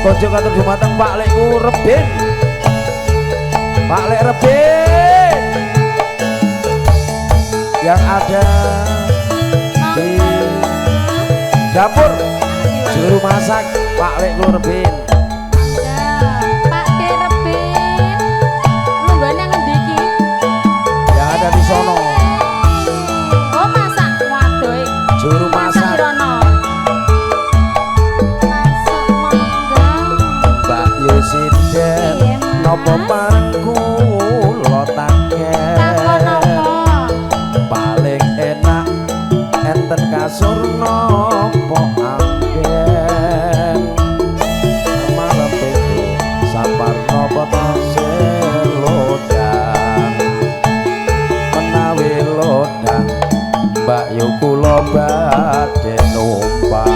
Konco katur dumateng Pak Lekku Rebin. Pak Lek Rebin yang ada di dapur juru masak Pak Lekku Rebin. Pak De Rebin lunggane ngendi iki? Yang ada di sono. Oh masak waduh. Juru masak Mbak Yusinden nopo parengku lo taken paling enak enten kasur nopo amben malam itu sapar nopo tasir lodang menawi lodang Mbak Yu kula badhe numpang.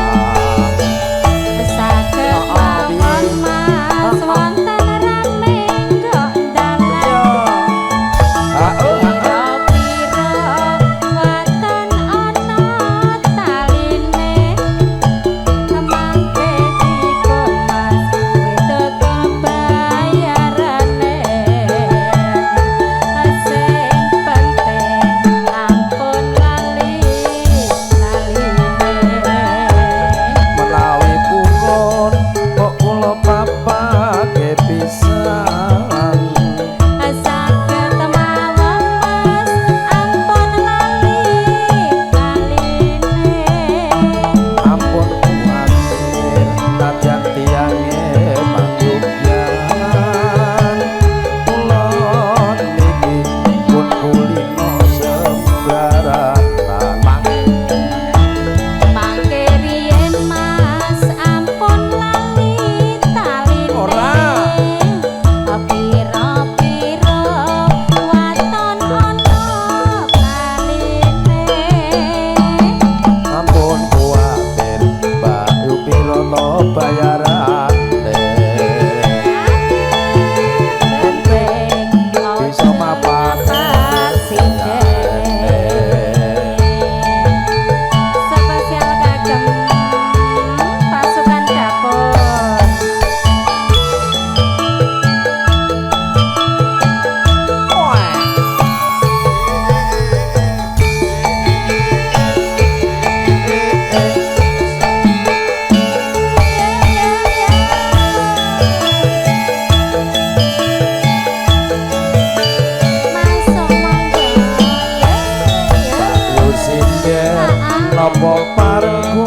Nopo parengku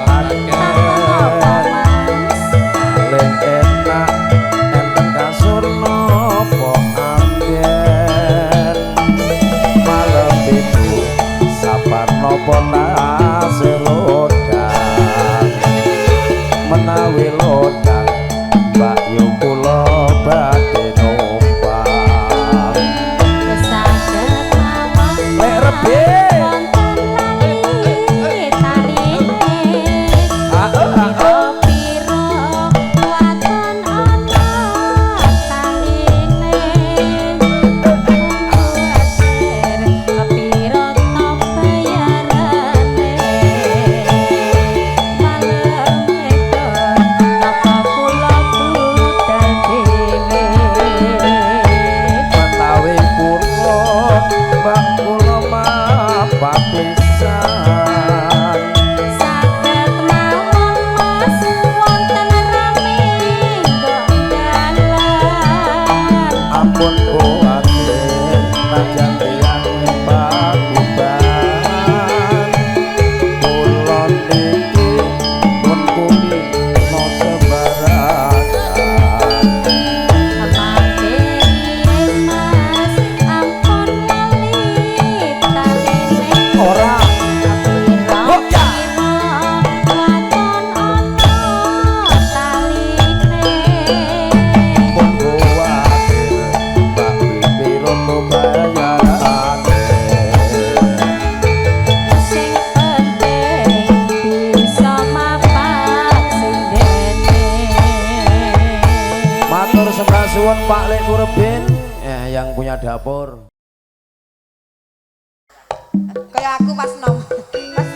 paling enak enten kasur nopo amben malam itu sapar nopo tasir lodang menawi lodang Mbak Yu kula badhe numpang. Lek Rebin Pak Lekku Rebin yang punya dapur. Kayak aku pas nom. Pas.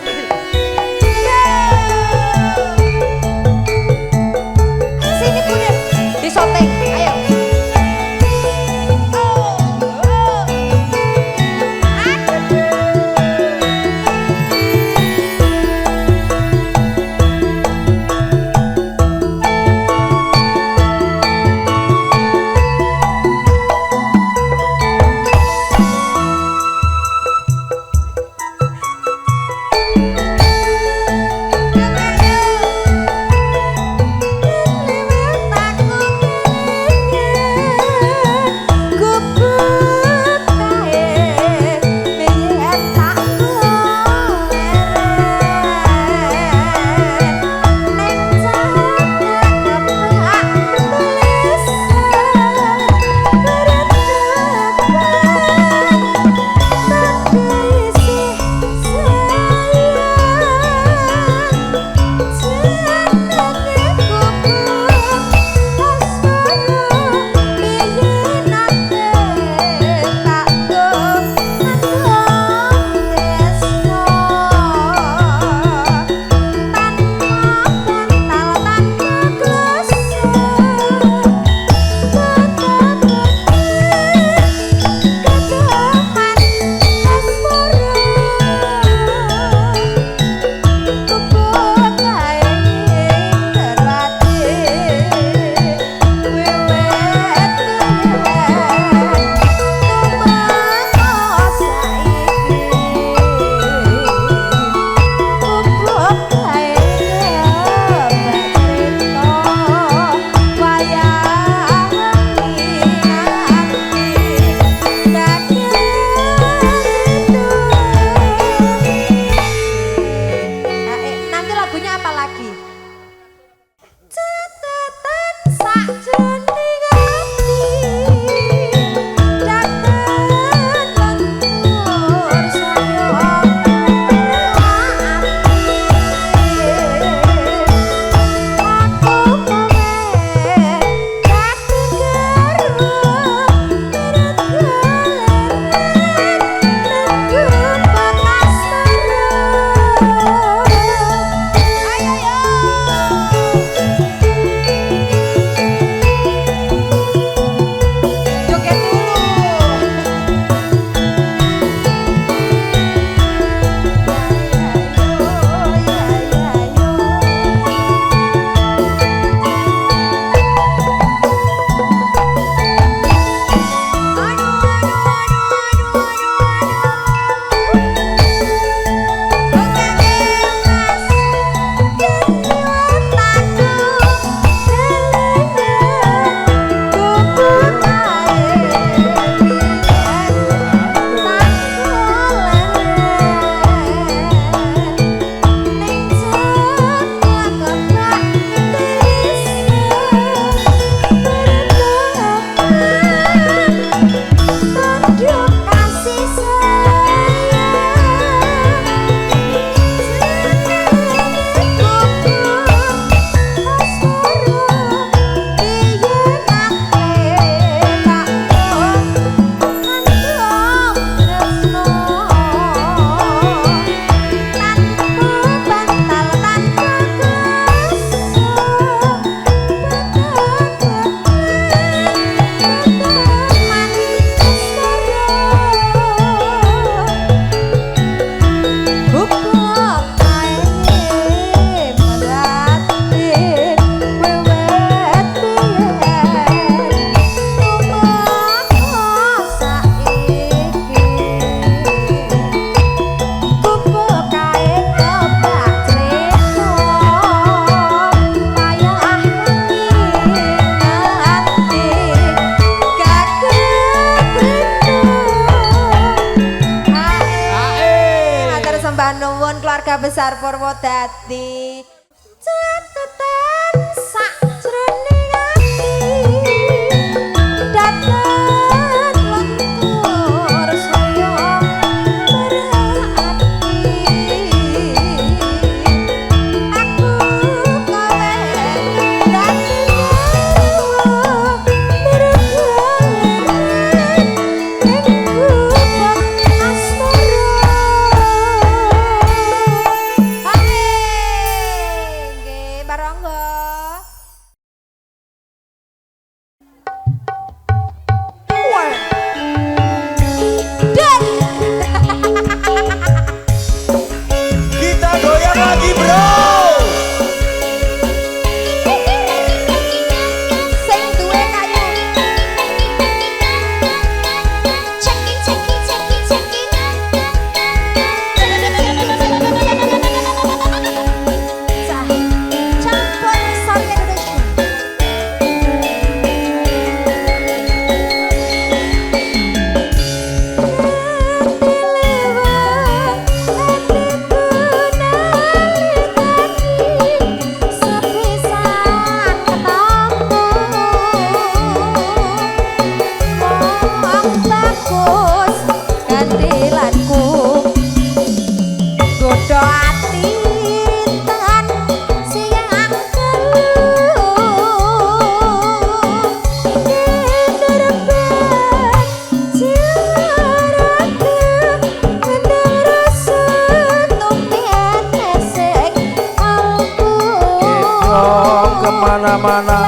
sembah nuwun keluarga besar Purwodadi. Catetan sakjroning ati dateng lentur saya berarti aku kowe dadi nyawa berjalan ning kubur asmara. Nggih, barangga. Kita goyang lagi bro. Sing duwe kayu. Cekin cekin cekin cekin. Sah. Campur sari Indonesia. Kemana-mana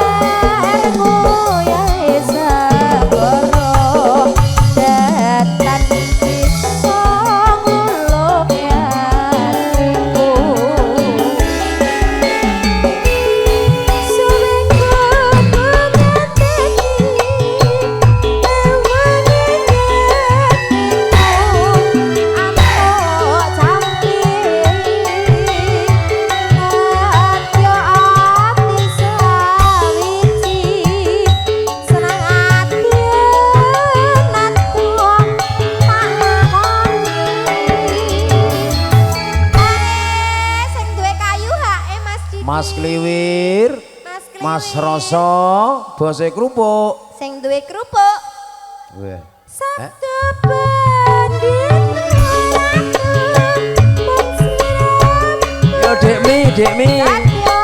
Mas Kliwir, Mas Roso, bose kerupuk. Sing duwe kerupuk. Weh. Sabda banding Yo Dekmi,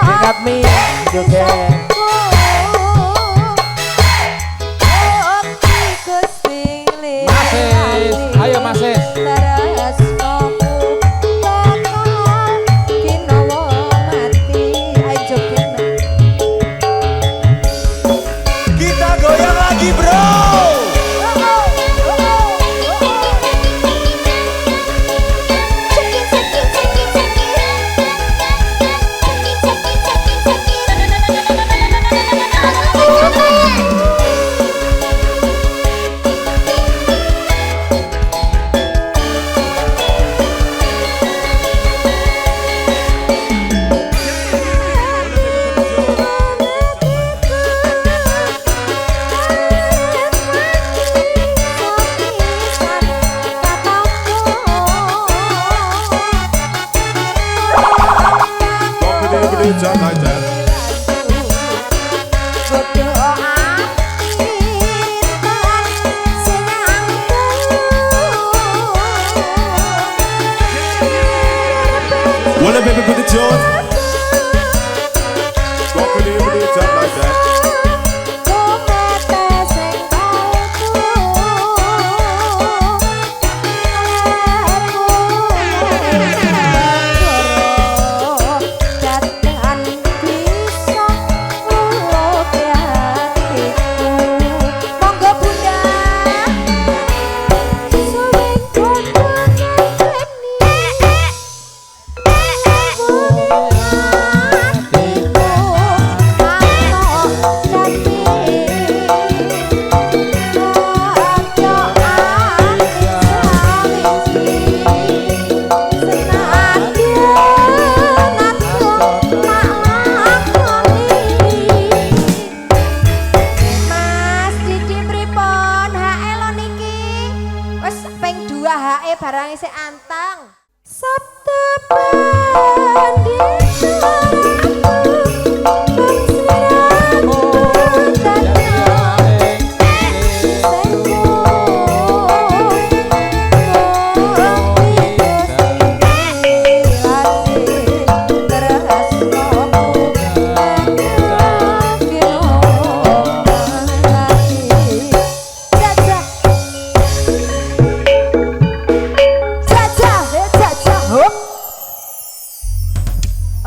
Dekat mi, joget. Masis, ayo Masis. Kita goyang lagi bro. Just like that. Well, baby, put it on. Rock it, just like that.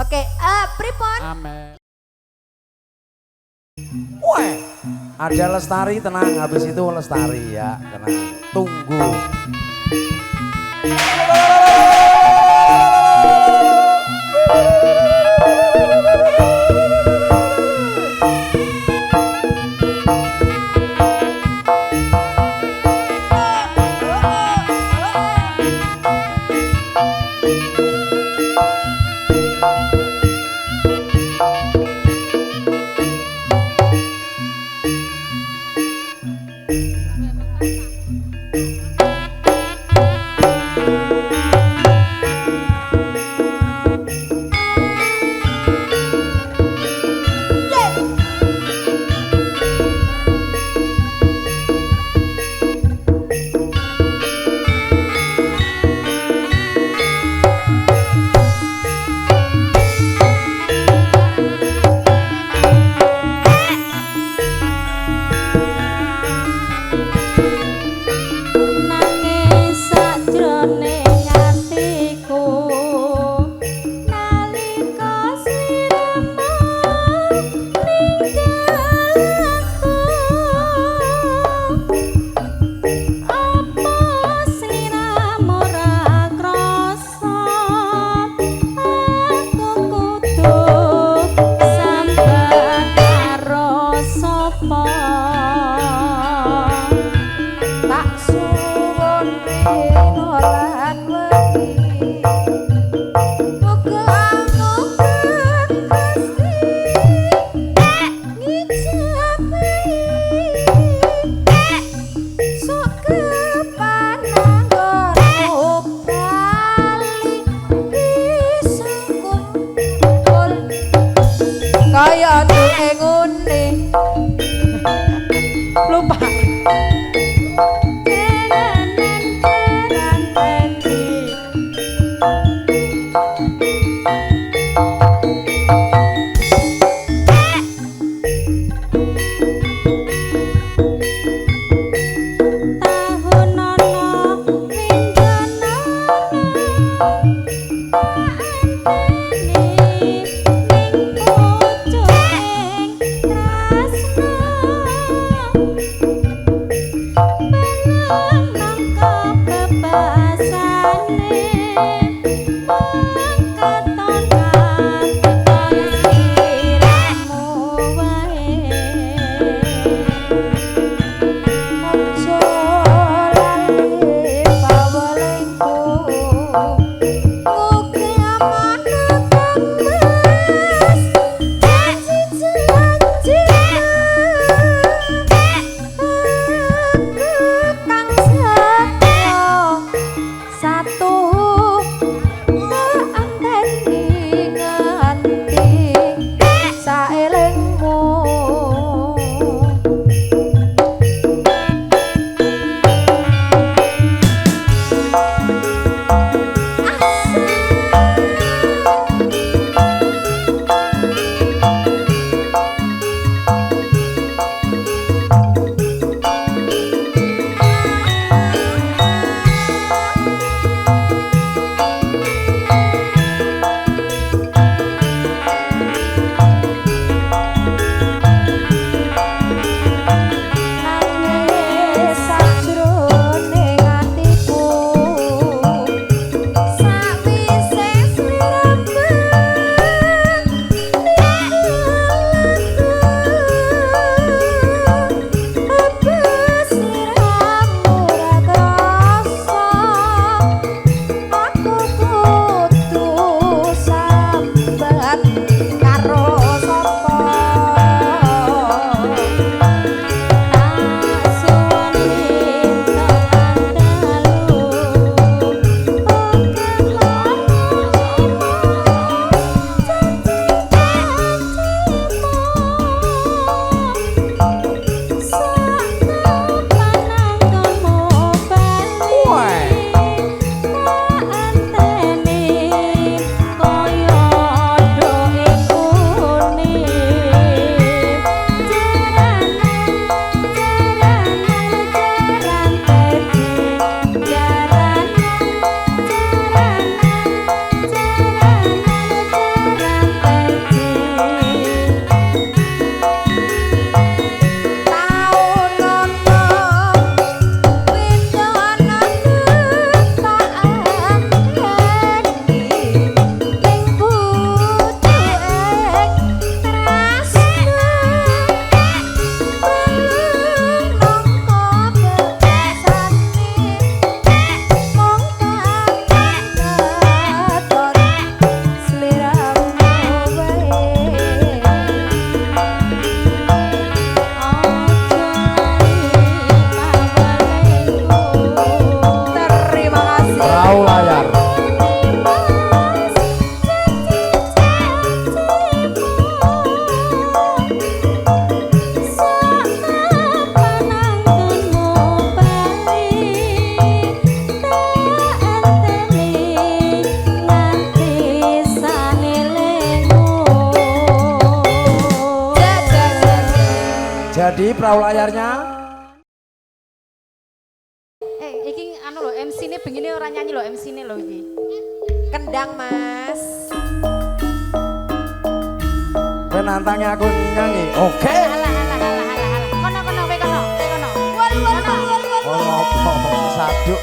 Oke, pripun? Amin. Weh, ada Lestari, tenang. Habis itu Lestari ya, tenang. Tunggu. jadi perahu layarnya. Iki anu lho, MC ini begini orang nyanyi lho, MC ini lho iki. Kendang Mas. Kowe nantangnya aku nyanyi. Oke. Alah. Kono kowe kono. Walu. Oh, apa saduk.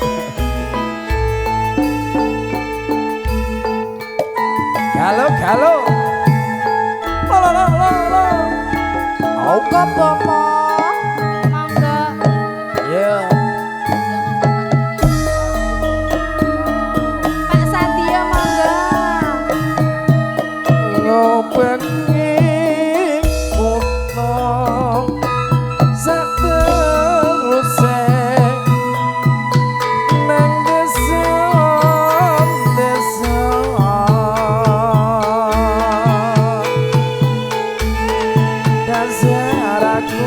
Galo. Lo. Opo popo. Monggo. Ya. Pak Satio monggo. Ngobengi utang sateruse nang desa dasar aku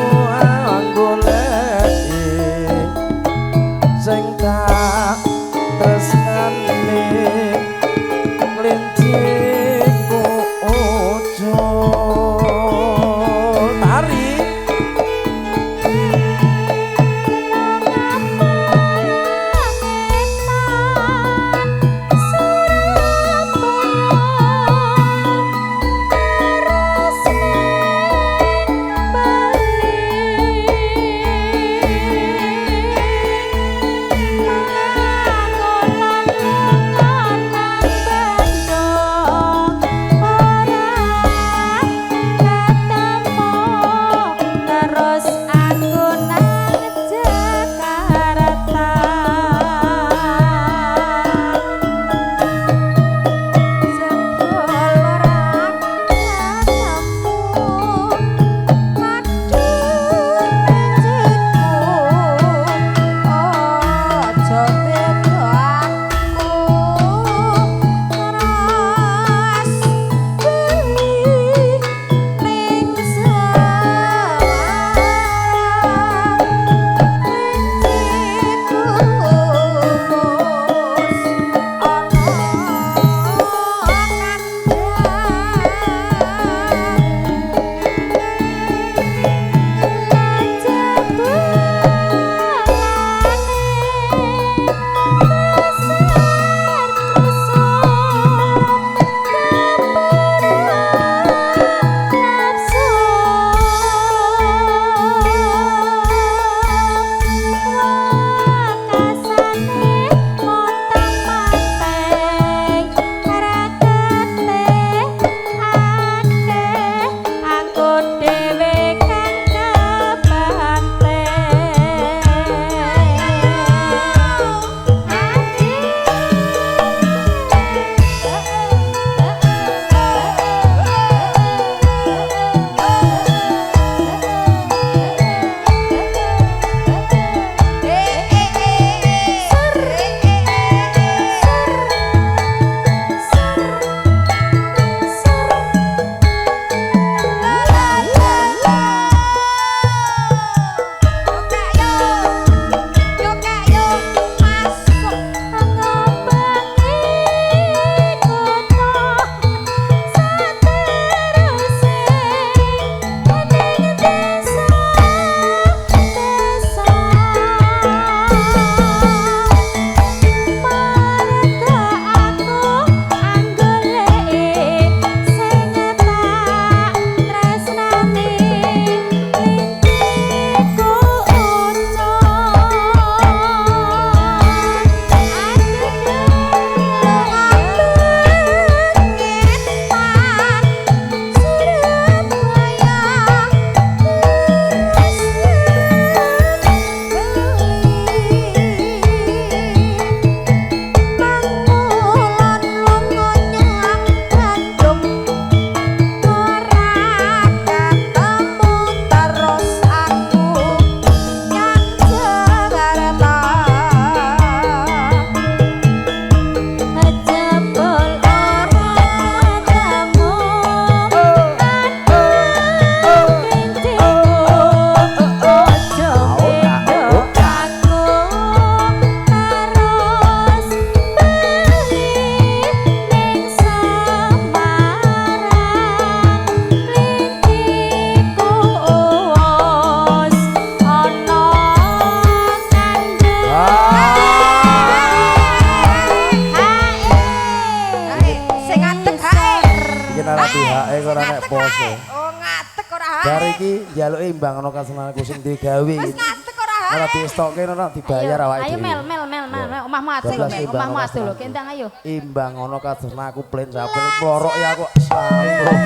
ora dihake kok ora nek poso. Oh ngatek ora ha. Bar iki njaluke imbang ana kasenanku sing digawe. Wis ngatek ora ha. Ora distokke ora dibayar awake Ayo dhewe. mel. Omahmu atuh lho, Mel. Omahmu atuh lho. Kendang ayo. Imbang ana kasenanku plen saben plorok ya kok salung.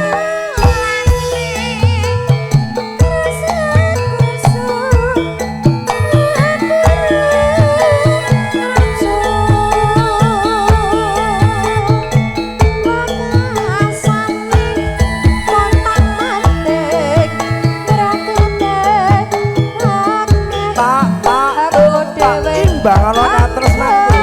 Imbang ana katresnaku.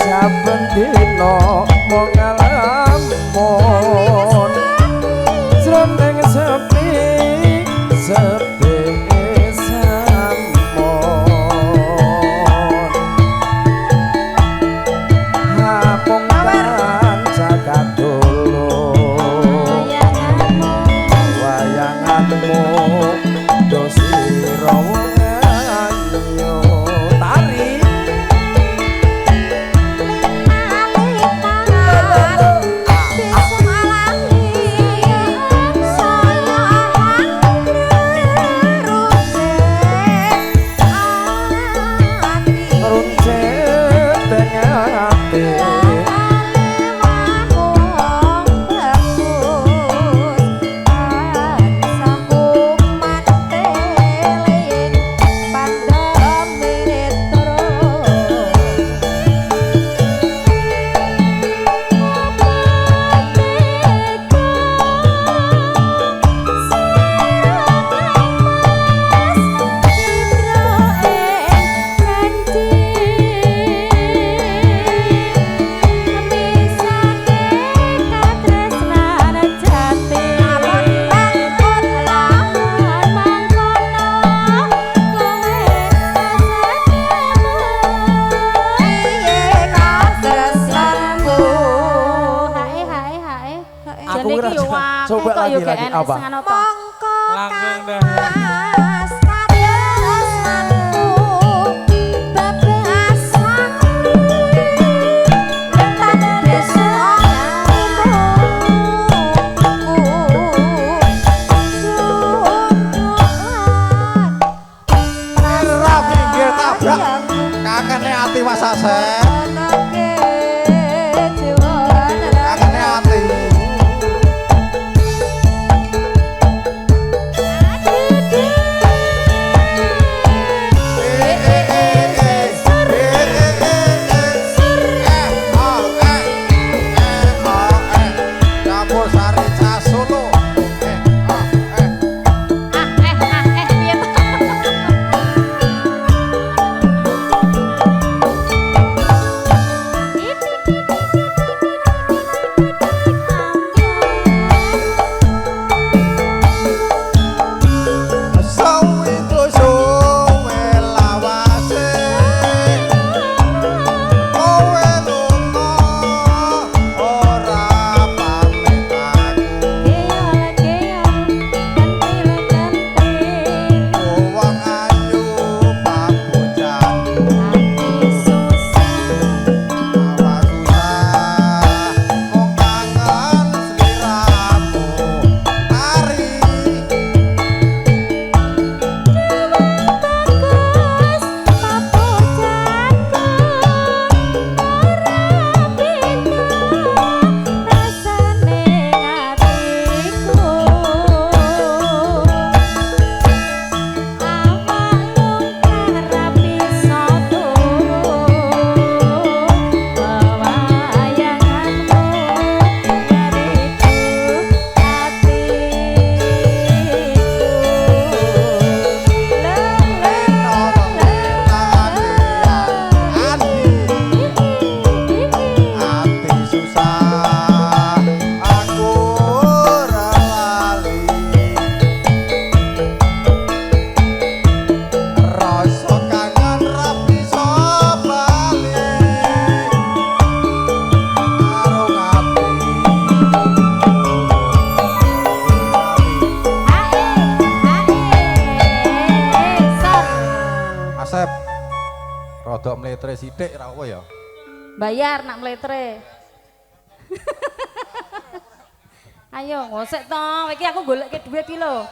Saben dina mung ngalamun jroning sepi sampun apung jagat dulu wayanganmu dosira wenganyo tari Jane iki yo wae coba kok yo lagi gak apa? enak apa? Langgeng dah. Kakene ati wasase. Kakene ati. Campur sari Solo. Piye to? rada mletre sithik ra apa ya. Bayar nak meletre. Ayo ngosek to, iki aku golek dhuwit iki lho.